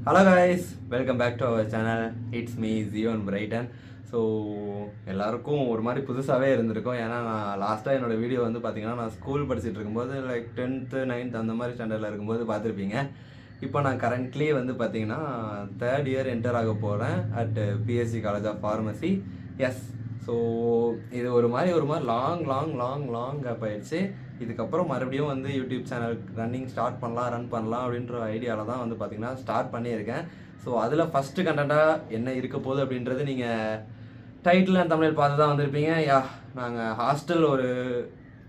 Hello guys, welcome back to our channel. It's me Zion Brighton. So எல்லாருக்கும் ஒரு மாதிரி புதுசாகவே இருந்திருக்கும். ஏன்னா நான் லாஸ்ட்டாக என்னோடய வீடியோ வந்து பார்த்தீங்கன்னா நான் ஸ்கூல் படிச்சுட்டு இருக்கும்போது லைக் 10th 9th அந்த மாதிரி ஸ்டாண்டர்டில் இருக்கும்போது பார்த்துருப்பீங்க. இப்போ நான் கரண்ட்லி வந்து பார்த்தீங்கன்னா 3rd இயர் என்டர் ஆக போகிறேன் at BSc college of pharmacy. Yes, so இது ஒரு மாதிரி லாங் கேப் ஆயிடுச்சு. இதுக்கப்புறம் மறுபடியும் வந்து யூடியூப் சேனல் ரன் பண்ணலாம் அப்படின்ற ஐடியாவில் தான் வந்து பார்த்திங்கன்னா ஸ்டார்ட் பண்ணியிருக்கேன். ஸோ அதில் ஃபஸ்ட்டு கண்டென்ட்டாக என்ன இருக்க போகுது அப்படின்றது நீங்கள் டைட்டில் அண்ட் தமிழில் பார்த்து தான் வந்திருப்பீங்க. நாங்கள் ஹாஸ்டல் ஒரு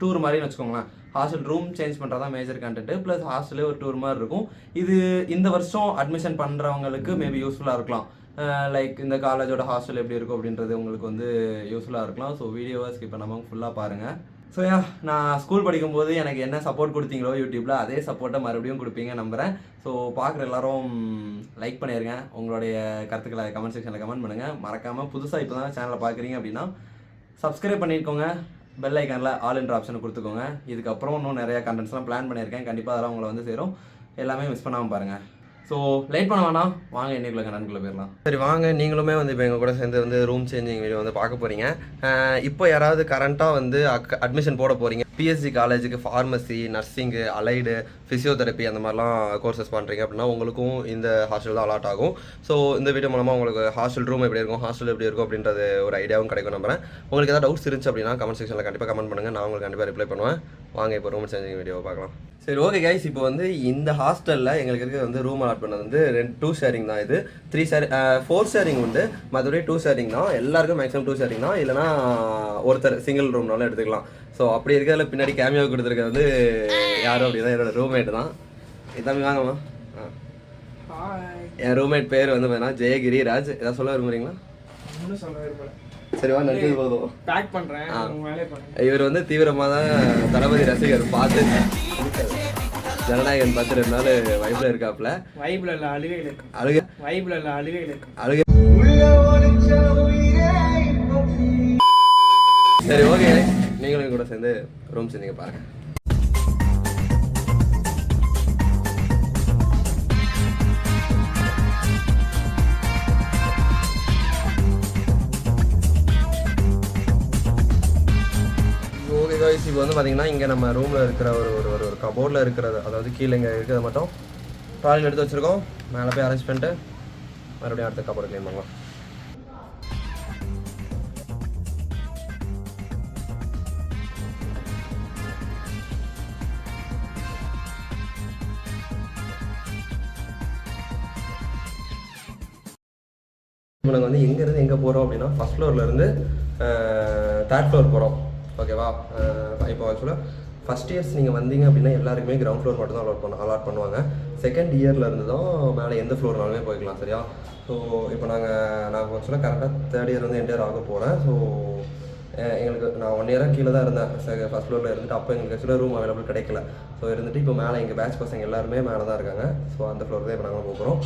டூர் மாதிரின்னு வச்சுக்கோங்களேன். ஹாஸ்டல் ரூம் சேஞ்ச் பண்ணுறது தான் மேஜர் கண்டென்ட்டு, ப்ளஸ் ஹாஸ்டலே ஒரு டூர் மாதிரி இருக்கும். இது இந்த வருஷம் அட்மிஷன் பண்ணுறவங்களுக்கு மேபி யூஸ்ஃபுல்லாக இருக்கலாம். லைக் இந்த காலேஜோட ஹாஸ்டல் எப்படி இருக்கும் அப்படின்றது உங்களுக்கு வந்து யூஸ்ஃபுல்லாக இருக்கலாம். ஸோ வீடியோவை ஸ்கிப் பண்ணாமல் ஃபுல்லாக பாருங்கள். ஸோ நான் ஸ்கூல் படிக்கும்போது எனக்கு என்ன சப்போர்ட் கொடுத்தீங்களோ யூடியூப்பில் அதே சப்போர்ட்டை மறுபடியும் கொடுப்பீங்க நம்புகிறேன். ஸோ பார்க்குற எல்லோரும் லைக் பண்ணிடுங்க. உங்களுடைய கருத்துக்களை கமெண்ட் செக்ஷனில் கமெண்ட் பண்ணுங்கள். மறக்காமல் புதுசாக இப்போ தான் சேனலை பார்க்குறீங்க அப்படின்னா சப்ஸ்கிரைப் பண்ணியிருக்கோங்க. பெல் ஐக்கானில் ஆல் என்ற ஆப்ஷனை கொடுத்துக்கோங்க. இதுக்கப்புறம் இன்னும் நிறையா கண்டென்ட்ஸ்லாம் பிளான் பண்ணியிருக்கேன். கண்டிப்பாக அதெல்லாம் உங்களை வந்து சேரும். எல்லாமே மிஸ் பண்ணாமல் பாருங்கள். ஸோ லேட் பண்ண வேணாம், வாங்க இன்னைக்குள்ள கண்டென்ட்குள்ளே போயிடலாம். சரி வாங்க, நீங்களுமே வந்து இப்போ எங்கள் கூட சேர்ந்து வந்து ரூம் சேஞ்சிங் வீடியோ வந்து பார்க்க போகிறீங்க. இப்போ யாராவது கரண்ட்டாக வந்து அட்மிஷன் போட போகிறீங்க, பிஎஸ்சி காலேஜுக்கு ஃபார்மசி, நர்சிங்கு, அலைடு, ஃபிசியோதெரப்பி அந்த மாதிரிலாம் கோர்சஸ் பண்ணுறீங்க அப்படின்னா உங்களுக்கும் இந்த ஹாஸ்டல் தான் அலாட் ஆகும். ஸோ இந்த வீடியோ மூலமாக உங்களுக்கு ஹாஸ்டல் ரூம் எப்படி இருக்கும், ஹாஸ்டல் எப்படி இருக்கும் அப்படின்றது ஒரு ஐடியாவும் கிடைக்கும் நம்புறேன். உங்களுக்கு ஏதாவது டவுட்ஸ் இருந்துச்சு அப்படின்னா கமெண்ட் செக்ஷனில் கண்டிப்பாக கமெண்ட் பண்ணுங்கள். நான் உங்களுக்கு கண்டிப்பாக ரிப்ளை பண்ணுவேன். வாங்க இப்போ ரூம் சேஞ்சிங் வீடியோ பார்க்கலாம். சரி ஓகே கைஸ், இப்போ வந்து இந்த ஹாஸ்டலில் எங்களுக்கு இருக்க வந்து ரூம் அலாட் பண்ணது வந்து 2 ஷேரிங் தான். இது 4 ஷேரிங் உண்டு, மற்றபடி 2 ஷேரிங் தான். எல்லாருக்கும் மேக்ஸிமம் 2 ஷேரிங் தான். இல்லைனா ஒருத்தர் சிங்கிள் ரூம்னாலும் எடுத்துக்கலாம். ஸோ அப்படி இருக்கிறதுல பின்னாடி கேமியாவுக்கு கொடுத்துருக்கிறது வந்து யாரும் அப்படின்னா என்னோட ரூம்மேட் தான். இதாமே வாங்கம்மா. என் ரூம்மேட் பேர் வந்து பார்த்தீங்கன்னா ஜெயகிரி ராஜ். ஏதாவது சொல்ல விரும்புறீங்களா? சரிவா, நன்றி போதும். பேக் பண்றேன். இவர் வந்து தீவிரமாக தான் தளபதி ரசிகர். பார்த்து ஜனநாயகன் பார்த்து 2 நாள் வைப்ல இருக்காப்ல. வைப்ல இல்ல அழுகை அழுகை. சரி ஓகே, நீங்களும் கூட சேர்ந்து ரூம் சேர்ந்தீங்க பாருங்க. இப்போ வந்து பார்த்தீங்கன்னா இங்கே நம்ம ரூமில் இருக்கிற ஒரு கபோர்டில் இருக்கிறது, அதாவது கீழே இங்கே இருக்கிறத மட்டும் ட்ராலியில் எடுத்து வச்சுருக்கோம். மேலே போய் அரேஞ்ச் பண்ணிட்டு மறுபடியும் அடுத்த கபோர்டு க்ளீன் பண்ணலாம். நாங்கள் வந்து எங்கேருந்து எங்கே போகிறோம் அப்படின்னா ஃபஸ்ட் ஃப்ளோர்லேருந்து 3rd ஃப்ளோர் போகிறோம். ஓகேவா? இப்போ ஆக்சுவலாக ஃபஸ்ட் இயர்ஸ் நீங்கள் வந்தீங்க அப்படின்னா எல்லாருக்குமே கிரவுண்ட் ஃப்ளோர் மட்டும் தான் அலாட் பண்ணுவாங்க. செகண்ட் இயரில் இருந்து தான் மேலே எந்த ஃப்ளோர்னாலுமே போய்க்கலாம். சரியா? ஸோ இப்போ நாங்கள் ஆக்சுவலாக கரெக்டாக 3rd இயர் வந்து என்டர் ஆக போகிறேன். ஸோ எங்களுக்கு நான் 1 இயராக கீழே தான் இருந்தேன் ஃபஸ்ட் ஃப்ளோரில் இருந்துட்டு. அப்போ எங்களுக்கு ஆக்சுவலாக ரூம் அவைலபிள் கிடைக்கல. ஸோ இருந்துட்டு இப்போ மேலே எங்கள் பேட்ச் பசங்க எல்லாருமே மேலே தான் இருக்காங்க. ஸோ அந்த ஃப்ளோர் தான் இப்போ நாங்கள் போகிறோம்.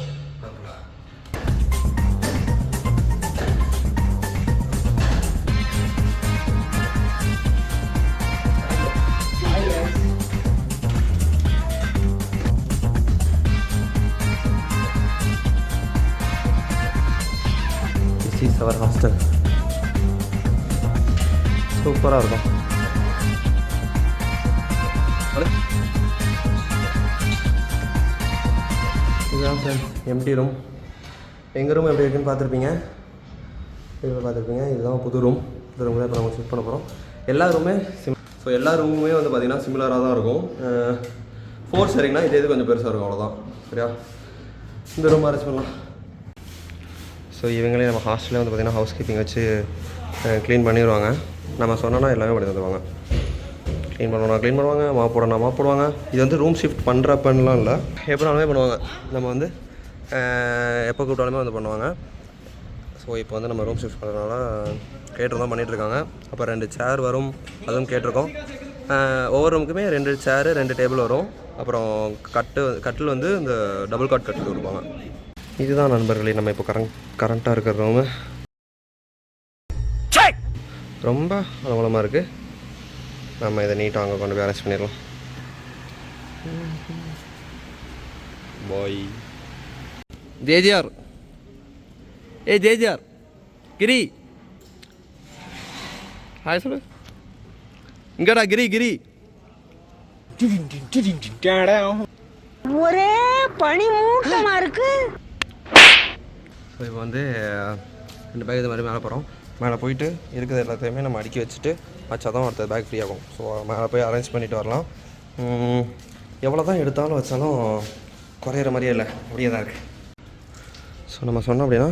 அவர் ஹாஸ்டல் சூப்பராக இருக்கும். இதுதான் ஃப்ரெண்ட்ஸ் எம்டி ரூம். எங்கள் ரூம் எப்படி இருக்குன்னு பார்த்துருப்பீங்க. இதுதான் புது ரூம். இந்த ரூமில் இப்போ நம்ம ஷிஃப்ட் பண்ண போகிறோம். எல்லா ரூமே ஸோ எல்லா ரூமுமே வந்து பார்த்திங்கன்னா சிமிலராக தான் இருக்கும். 4 ஷேரிங்னா இது கொஞ்சம் பெருசாக இருக்கும், அவ்வளோதான். சரியா? இந்த ரூம் அரேஞ்ச் பண்ணலாம். ஸோ இவங்களே நம்ம ஹாஸ்டலே வந்து பார்த்திங்கன்னா ஹவுஸ் கீப்பிங் வச்சு க்ளீன் பண்ணிடுவாங்க. நம்ம சொன்னோன்னா எல்லாமே பண்ணி தந்துடுவாங்க. க்ளீன் பண்ணுவாங்க, மாப் போடுவாங்க. இது வந்து ரூம் ஷிஃப்ட் பண்ணுறப்பன்லாம் இல்லை, எப்போனாலுமே பண்ணுவாங்க. நம்ம வந்து எப்போ கூப்பிட்டாலுமே வந்து பண்ணுவாங்க. ஸோ இப்போ வந்து நம்ம ரூம் ஷிஃப்ட் பண்ணுறதுனால கேட்டு தான் பண்ணிகிட்ருக்காங்க. அப்போ 2 சேர் வரும், அதுவும் கேட்டிருக்கோம். ஒவ்வொரு ரூமுக்குமே 2 சேரு 2 டேபிள் வரும். அப்புறம் கட்டில் வந்து இந்த டபுள் காட் கட்டில் கொடுப்பாங்க. இதுதான் நண்பர்களே நம்ம இப்போ கரண்ட்டாக இருக்கிற ரூமு. ரொம்ப அலவலமாக இருக்குது. நம்ம இதை நீட்டாக அங்கே கொண்டு போய் அரேஞ்ச் பண்ணிடலாம். பாய். ஜேஜிஆர் ஜேஜிஆர் கிரி ஹாய் சொல்லு இங்கடா கிரி ஒரே பனி மூட்டமா இருக்கு. ஸோ இப்போ வந்து 2 பேக் இது மாதிரி மேலே போகிறோம். மேலே போயிட்டு இருக்கிறது எல்லாத்தையுமே நம்ம அடுக்கி வச்சுட்டு வச்சா தான் அடுத்த பேக் ஃப்ரீ ஆகும். ஸோ மேலே போய் அரேஞ்ச் பண்ணிட்டு வரலாம். எவ்வளோ தான் எடுத்தாலும் வச்சாலும் குறையிற மாதிரியே இல்லை, அப்படியே தான் இருக்குது. ஸோ நம்ம சொன்னோம் அப்படின்னா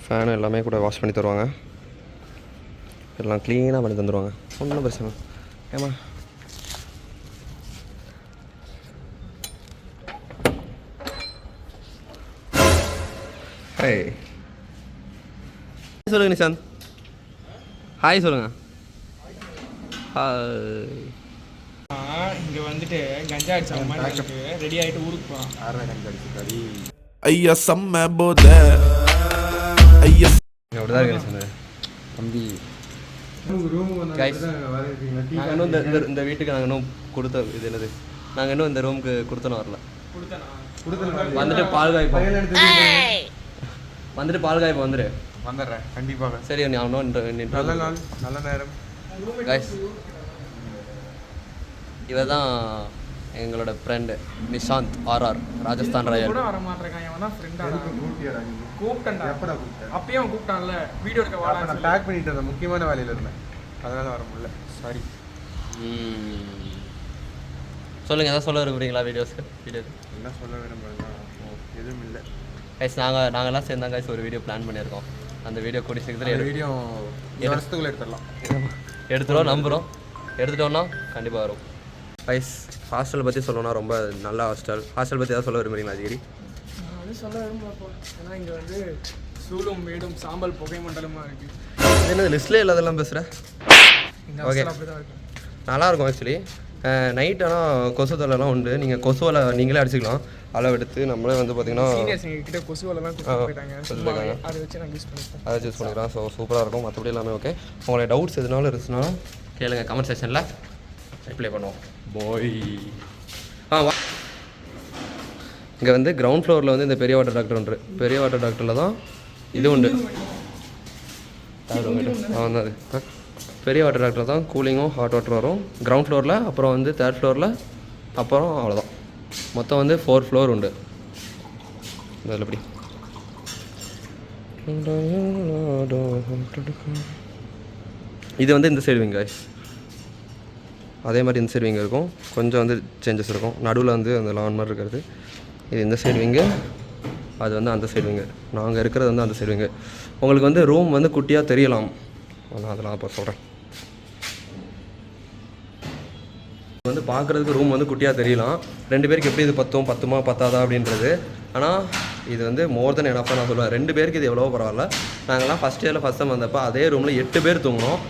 ஃபேனு எல்லாமே கூட வாஷ் பண்ணி தருவாங்க, எல்லாம் க்ளீனாக பண்ணி தந்துடுவாங்க. ஒன்றும் பிரச்சனை ஏமா ஹாய் சொல்லுங்க நிஷாந்த். ஹாய் சொல்லுங்க. ஹாய். இங்கே வந்துட்டு கஞ்சா அடிச்ச மாதிரி ரெடி ஆகிட்டு ஊருக்கு போகலாம். ஐயா செம்ம போத ஐயா அப்படிதான் இருக்கு நிஷாந்த் தம்பி. நாங்கள் இன்னும் இந்த வீட்டுக்கு நாங்கள் இன்னும் கொடுத்த இது என்னது, நாங்கள் இன்னும் இந்த ரூமுக்கு கொடுத்தனும் வரல. வந்துட்டு பால் காய்ப்போம், வந்துட்டு பால் காய்ப்போம் வந்துடுறேன் கண்டிப்பாக. சரி நீ அவனும் நல்ல நாள் நல்ல நேரம். கைஸ் இவ தான் எங்களோட friend Nishanth RR Rajasthan royal. கூட வர மாட்டேங்கான், அவன் தான் ஃப்ரெண்டாக கூப்பிட்டேன்டா. எப்படா கூப்பிட்டேன்? அப்பயும் அவன் கூப்பிட்டான்ல வீடியோ எடுக்க வாடா. நான் பேக் பண்ணிட்டு இருந்தேன், முக்கியமான வேலையில் இருந்தேன், அதனால வர முடியல, சாரி. சொல்லுங்கள் எதாவது சொல்ல விரும்புறீங்களா வீடியோஸ்க்கு? என்ன சொல்ல விரும்புறேன்னா எதுவும் இல்லை கைஸ். நாங்கள்லாம் சேர்ந்தா கைஸ் ஒரு வீடியோ பிளான் பண்ணியிருக்கோம். அந்த வீடியோ கூடி சீக்கிரத்தில் வீடியோ வருஷத்துக்குள்ளே எடுத்துடலாம். எடுத்துட்டோம் நம்புகிறோம், எடுத்துட்டோம்னா கண்டிப்பாக வரும். கைஸ் ஹாஸ்டல் பற்றி சொல்லணும்னா ரொம்ப நல்ல ஹாஸ்டல் பற்றி ஏதாவது சொல்ல விரும்புறீங்களா அஜிகிரி? அது சொல்ல விரும்பலாம். ஏன்னா இங்கே வந்து சூளும் மேடும் சாம்பல் புகை மண்டலமாக இருக்குது. இது என்னது லிஸ்ட்லேயே இல்லாதெல்லாம் பேசுகிறேன். ஓகே அப்படி தான் இருக்கும், நல்லாயிருக்கும் ஆக்சுவலி. நைட் ஆனால் கொசு தொல்லைலாம் உண்டு. நீங்கள் கொசுவலை நீங்களே அடிச்சுக்கலாம், அளவு எடுத்து. நம்மளே வந்து பார்த்தீங்கன்னா கிட்ட கொசுவெல்லாம் போயிட்டாங்க, அதை வச்சு நான் யூஸ் பண்ணிப்பேன், அதை யூஸ் பண்ணிக்கலாம். ஸோ சூப்பராக இருக்கும். மற்றபடி எல்லாமே ஓகே. உங்களுடைய டவுட்ஸ் எதுனாலும் இருந்துச்சுன்னா கேளுங்க, கமெண்ட் செக்ஷனில் ரிப்ளை பண்ணுவோம். போய் இங்கே வந்து கிரவுண்ட் ஃப்ளோரில் வந்து இந்த பெரிய வாட்டர் டாக்டர் உண்டு. பெரிய வாட்டர் டாக்டரில் தான் இது உண்டு. அது பெரிய வாட்டர் டாக்டரில் தான் கூலிங்கும் ஹாட் வாட்டர் வரும். கிரவுண்ட் ஃப்ளோரில், அப்புறம் வந்து 3rd ஃப்ளோரில், அப்புறம் அவ்வளோதான். மொத்தம் வந்து 4 ஃப்ளோர் உண்டு. இதில் எப்படி இது வந்து இந்த சைடு விங் கைஸ். அதே மாதிரி இந்த சைடு விங் இருக்கும், கொஞ்சம் வந்து சேஞ்சஸ் இருக்கும். நடுவில் வந்து அந்த லான் மாதிரி இருக்கிறது இது இந்த சைடு விங்கு, அது வந்து அந்த சைடு விங்கு. நாங்கள் இருக்கிறது வந்து அந்த சைடு விங்கு. உங்களுக்கு வந்து ரூம் வந்து குட்டியாக தெரியலாம், நான் அதெல்லாம் அப்போ சொல்கிறேன். வந்து பார்க்குறதுக்கு ரூம் வந்து குட்டியாக தெரியலாம். 2 பேருக்கு எப்படி இது பத்துமா பத்தாதா அப்படின்றது. ஆனால் இது வந்து மோர் தென் எனஃபாக நான் சொல்லுவேன். 2 பேருக்கு இது எவ்வளோ பரவாயில்ல. நாங்கள்லாம் ஃபஸ்ட் இயரில் ஃபஸ்ட் டைம் வந்தப்போ அதே ரூமில் 8 பேர் தூங்கினோம்.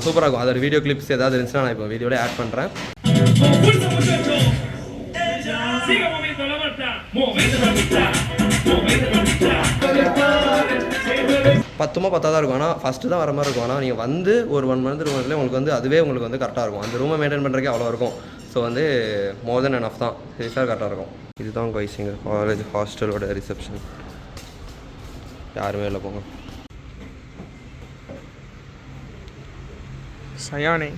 சூப்பராக இருக்கும். அதோட வீடியோ கிளிப்ஸ் ஏதாவது இருந்துச்சுன்னா நான் இப்போ வீடியோவில் ஆட் பண்ணுறேன். பத்துமா பத்தாதான் இருக்கும். ஆனால் ஃபஸ்ட்டு தான் வர மாதிரி இருக்கும். ஆனால் நீங்கள் வந்து ஒரு 1 மந்த் ரூம்லேயே உங்களுக்கு வந்து அதுவே உங்களுக்கு வந்து கரெக்டாக இருக்கும். அந்த ரூமை மெயின்டைன் பண்ணுறதுக்கே அவ்வளோ இருக்கும். ஸோ வந்து மோர் தென் எனஃப் தான், சேஃபாக கரெக்டாக இருக்கும். இதுதான் கைஸ் எங்கள் காலேஜ் ஹாஸ்டலோட ரிசப்ஷன். யாருமே இல்லை போங்க. சயானே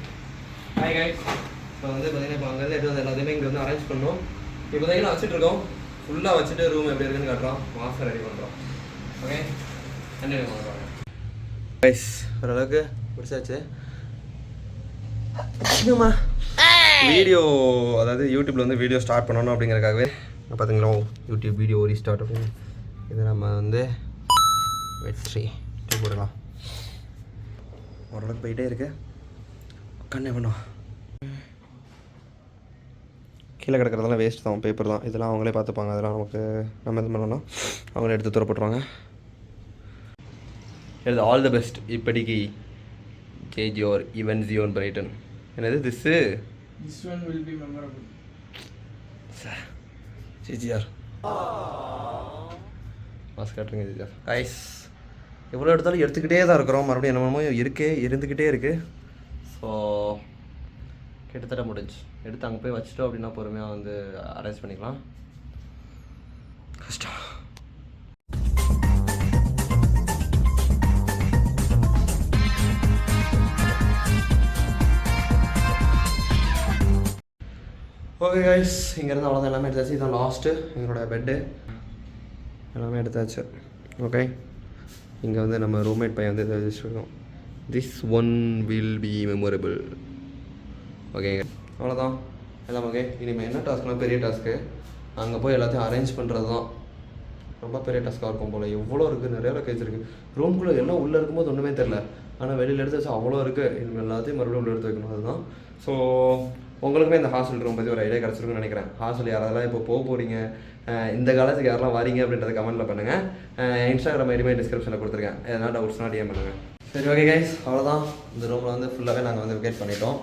ஹாய் கைஸ். இப்போ வந்து பார்த்தீங்கன்னா இப்போ அங்கேருந்து எடுத்து வந்து எல்லாத்தையுமே இங்கே வந்து அரேஞ்ச் பண்ணோம். இப்போ பார்த்தீங்கன்னா வச்சுட்ருக்கோம். ஃபுல்லாக வச்சுட்டு ரூம் எப்படி இருக்குன்னு காட்டுறோம். மாஸ்டர் ரெடி பண்ணுறோம். ஓகே கண்டினியூ பண்ணுறோம் கைஸ். ஓரளவுக்கு பிடிச்சாச்சு. வீடியோ அதாவது யூடியூப்பில் வந்து வீடியோ ஸ்டார்ட் பண்ணணும் அப்படிங்கிறதுக்காகவே பார்த்தீங்களா யூடியூப் வீடியோ ரீஸ்டார்ட் அப்படின்னு இது நம்ம வந்து வெற்றி போடலாம். ஓரளவுக்கு போயிட்டே இருக்கு. கண்ணே பண்ணுவோம். கீழே கிடக்கிறதெல்லாம் வேஸ்ட் தான், பேப்பர் தான். இதெல்லாம் அவங்களே பார்த்துப்பாங்க. அதெல்லாம் நமக்கு நம்ம இது பண்ணோம்னா அவங்களே எடுத்து துறப்பட்டுருவாங்க. எழுது ஆல் த பெஸ்ட் இப்படிக்கு ஜேஜியோர் ஈவன் ஜியோன் பிரைட்டன். என்னது this one will be memorable GGR mask காட்டுறீங்க ஜிஜிஆர். கைஸ் எவ்வளோ எடுத்தாலும் எடுத்துக்கிட்டே தான் இருக்கிறோம். மறுபடியும் என்னமோ இருந்துக்கிட்டே இருக்குது. ஸோ கிட்டத்தட்ட முடிஞ்சு. எடுத்து அங்கே போய் வச்சுட்டோம் அப்படின்னா பொறுமையாக வந்து அரேஞ்ச் பண்ணிக்கலாம். கஷ்டம். ஓகே கைஸ், இங்கேருந்து அவ்வளோதான், எல்லாமே எடுத்தாச்சு. இதுதான் லாஸ்ட்டு எங்களோட பெட்டு, எல்லாமே எடுத்தாச்சு. ஓகே, இங்கே வந்து நம்ம ரூம்மேட் பையன் வந்து வச்சுருக்கோம். This one will be memorable. ஓகேங்க, அவ்வளோதான் எல்லாம். ஓகே, இனிமேல் என்ன டாஸ்க்னால் பெரிய டாஸ்க்கு. அங்கே போய் எல்லாத்தையும் அரேஞ்ச் பண்ணுறது தான் ரொம்ப பெரிய டாஸ்க்காக இருக்கும் போல். எவ்வளோ இருக்குது, நிறைய லொக்கேஜ் இருக்குது. ரூம்குள்ளே எல்லாம் உள்ளே இருக்கும்போது ஒன்றுமே தெரில, ஆனால் வெளியில் எடுத்து வச்சு அவ்வளோ இருக்குது. இனிமேல் எல்லாத்தையும் மறுபடியும் உள்ளே எடுத்து வைக்கணும். அதுதான். ஸோ உங்களுக்குமே இந்த ஹாஸ்டல் ரூம் பற்றி ஒரு ஐடியா கிடச்சிருக்குன்னு நினைக்கிறேன். ஹாஸ்டல் யாரெல்லாம் இப்போ போக போகிறீங்க, இந்த காலத்துக்கு யாரெல்லாம் வரீங்க அப்படின்றத கமெண்ட்டில் பண்ணுங்கள். இன்ஸ்டாகிராம் ஐடியுமே டிஸ்கிரிப்ஷனில் கொடுத்துருக்கேன். எதனா டவுட்ஸ்னால் டிஎம் பண்ணுங்கள். சரி ஓகே கைஸ், அவ்வளோதான். இந்த ரூமில் வந்து ஃபுல்லாகவே நாங்கள் வந்து வெக்கேட் பண்ணிட்டோம்.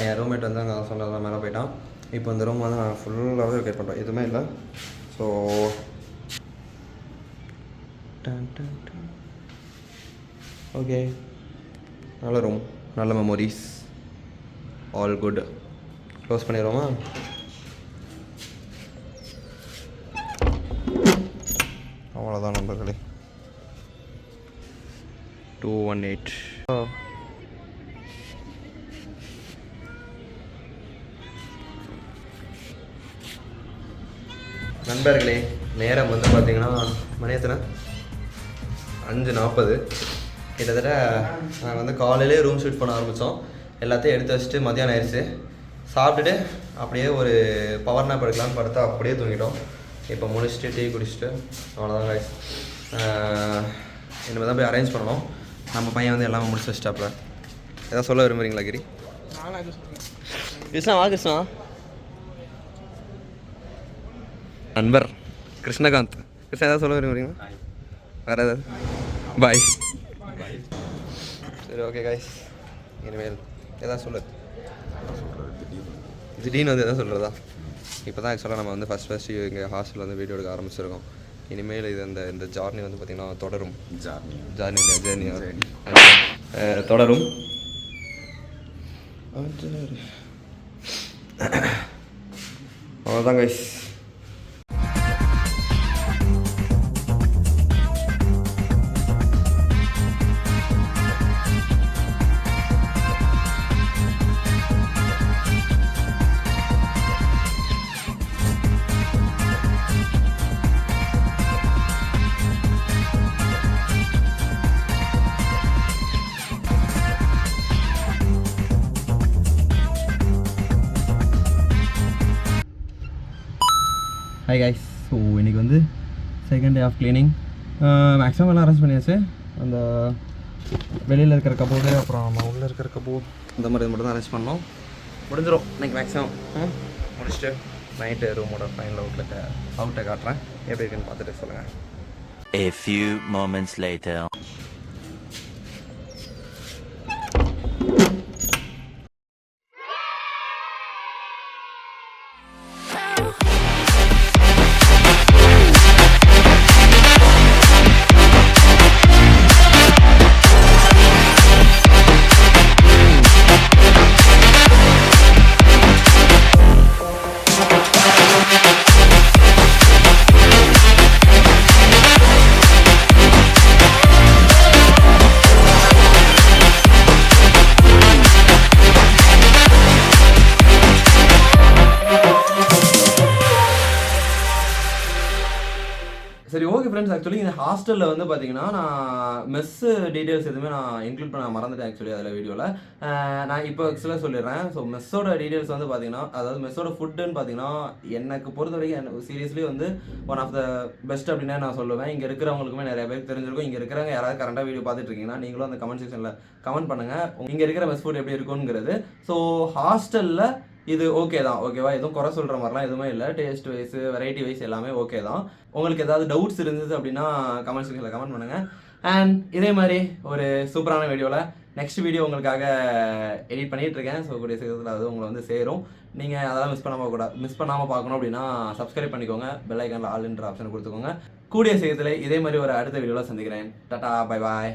என் ரூம்மேட் வந்து அங்கே சொன்னதெல்லாம் மேலே போயிட்டான். இப்போ இந்த ரூம் வந்து நாங்கள் ஃபுல்லாகவே வெக்கேட் பண்ணுறோம், எதுவுமே இல்லை. ஸோ ஓகே, நல்ல ரூம், நல்ல மெமோரிஸ், ஆல் குட். க்ளோஸ் பண்ணிடுவோமா? அவ்வளோதான் நண்பர்களே. 218. நண்பர்களே, நேரம் வந்து பார்த்தீங்கன்னா மணி எத்தனை? 5:40. கிட்டத்தட்ட நாங்கள் வந்து காலையிலே ரூம் ஷூட் பண்ண ஆரம்பித்தோம். எல்லாத்தையும் எடுத்து வச்சுட்டு மதியானம் ஆயிடுச்சு. சாப்பிட்டுட்டு அப்படியே ஒரு பவர் நாப் எடுக்கலான்னு படுத்தா அப்படியே தூங்கிட்டோம். இப்போ முடிச்சுட்டு டீ குடிச்சிட்டு அவ்வளோதான் கைஸ். இனிமேல் தான் போய் அரேஞ்ச் பண்ணணும். நம்ம பையன் வந்து எல்லாமே முடிச்சு வச்சிட்டாப்புல. எதாவது சொல்ல விரும்புகிறீங்களா கிரி? கிருஷ்ணா வா. கிருஷ்ணா நண்பர் கிருஷ்ணகாந்த். கிருஷ்ணா ஏதாவது சொல்ல விரும்புகிறீங்களா? வேறு ஏதாவது? பாய். சரி ஓகே கைஸ், இனிமேல் எதாவது சொல்லு. திடீர்னு வந்து எதாவது சொல்கிறதா? இப்போ தான் ஆக்சுவலாக நம்ம வந்து ஃபஸ்ட்டு இங்கே ஹாஸ்டலில் வந்து வீடியோ எடுக்க ஆரம்பிச்சிருக்கோம். இனிமேல் இது இந்த ஜார்னி வந்து பார்த்திங்கன்னா தொடரும். ஜேர்னி தொடரும். அவ்வளோதான் கைஸ். ஹாய் கைஸ், ஸோ இன்றைக்கி வந்து second day of cleaning. Maximum எல்லாம் அரேஞ்ச் பண்ணியாச்சு. அந்த வெளியில் இருக்கிற கபோர்டு, அப்புறம் நம்ம உள்ளே இருக்கிற கபோர்டு, இந்த மாதிரி இது மட்டும் தான் அரேஞ்ச் பண்ணோம். முடிஞ்சிடும் இன்றைக்கி மேக்ஸிமம். முடிச்சுட்டு நைட்டு ரூமோட ஃபைனல் அவுட்டை காட்டுறேன். எப்படி இருக்குன்னு பார்த்துட்டு சொல்லுங்கள். A few moments later. சரி ஓகே ஃப்ரெண்ட்ஸ், ஆக்சுவலி இந்த ஹாஸ்டலில் வந்து பார்த்தீங்கன்னா நான் மெஸ்ஸு டீட்டெயில்ஸ் எதுவுமே நான் இன்க்ளூட் பண்ண மறந்துட்டேன் ஆக்சுவலி அதில் வீடியோவில். நான் இப்போ ஆக்சுவலாக சொல்லிடுறேன். ஸோ மெஸ்ஸோட டீட்டெயில்ஸ் வந்து பார்த்தீங்கன்னா, அதாவது மெஸ்ஸோட ஃபுட்டுன்னு பார்த்தீங்கன்னா எனக்கு பொறுத்த வரைக்கும் சீரியஸ்லி வந்து ஒன் ஆஃப் த பெஸ்ட் அப்படின்னா நான் சொல்லுவேன். இங்கே இருக்கிறவங்களுக்குமே நிறைய பேருக்கு தெரிஞ்சிருக்கும். இங்கே இருக்கிறவங்க யாராவது கரெக்டாக வீடியோ பார்த்துட்டு இருக்கீங்கன்னா நீங்களும் அந்த கமெண்ட் செக்ஷனில் கமெண்ட் பண்ணுங்கள் இங்கே இருக்கிற மெஸ் ஃபுட் எப்படி இருக்குங்கிறது. ஸோ ஹாஸ்டலில் இது ஓகே தான், ஓகேவா? எதுவும் குறை சொல்கிற மாதிரிலாம் எதுவுமே இல்லை. டேஸ்ட் வைஸ், வெரைட்டி வைஸ் எல்லாமே ஓகே தான். உங்களுக்கு ஏதாவது டவுட்ஸ் இருந்தது அப்படின்னா கமெண்ட் செக்ஷனில் கமெண்ட் பண்ணுங்கள். அண்ட் இதே மாதிரி ஒரு சூப்பரான வீடியோவில் நெக்ஸ்ட் வீடியோ உங்களுக்காக எடிட் பண்ணிகிட்ருக்கேன். ஸோ கூடிய சீக்கிரத்தில் அது உங்களை வந்து சேரும். நீங்கள் அதெல்லாம் மிஸ் பண்ணாமல் பார்க்கணும் அப்படின்னா சப்ஸ்கிரைப் பண்ணிக்கோங்க. பெல் ஐக்கானில் ஆல்ன்ற ஆப்ஷன் கொடுத்துக்கோங்க. கூடிய சீக்கிரத்தில் இதே மாதிரி ஒரு அடுத்த வீடியோவில் சந்திக்கிறேன். Tata, bye bye.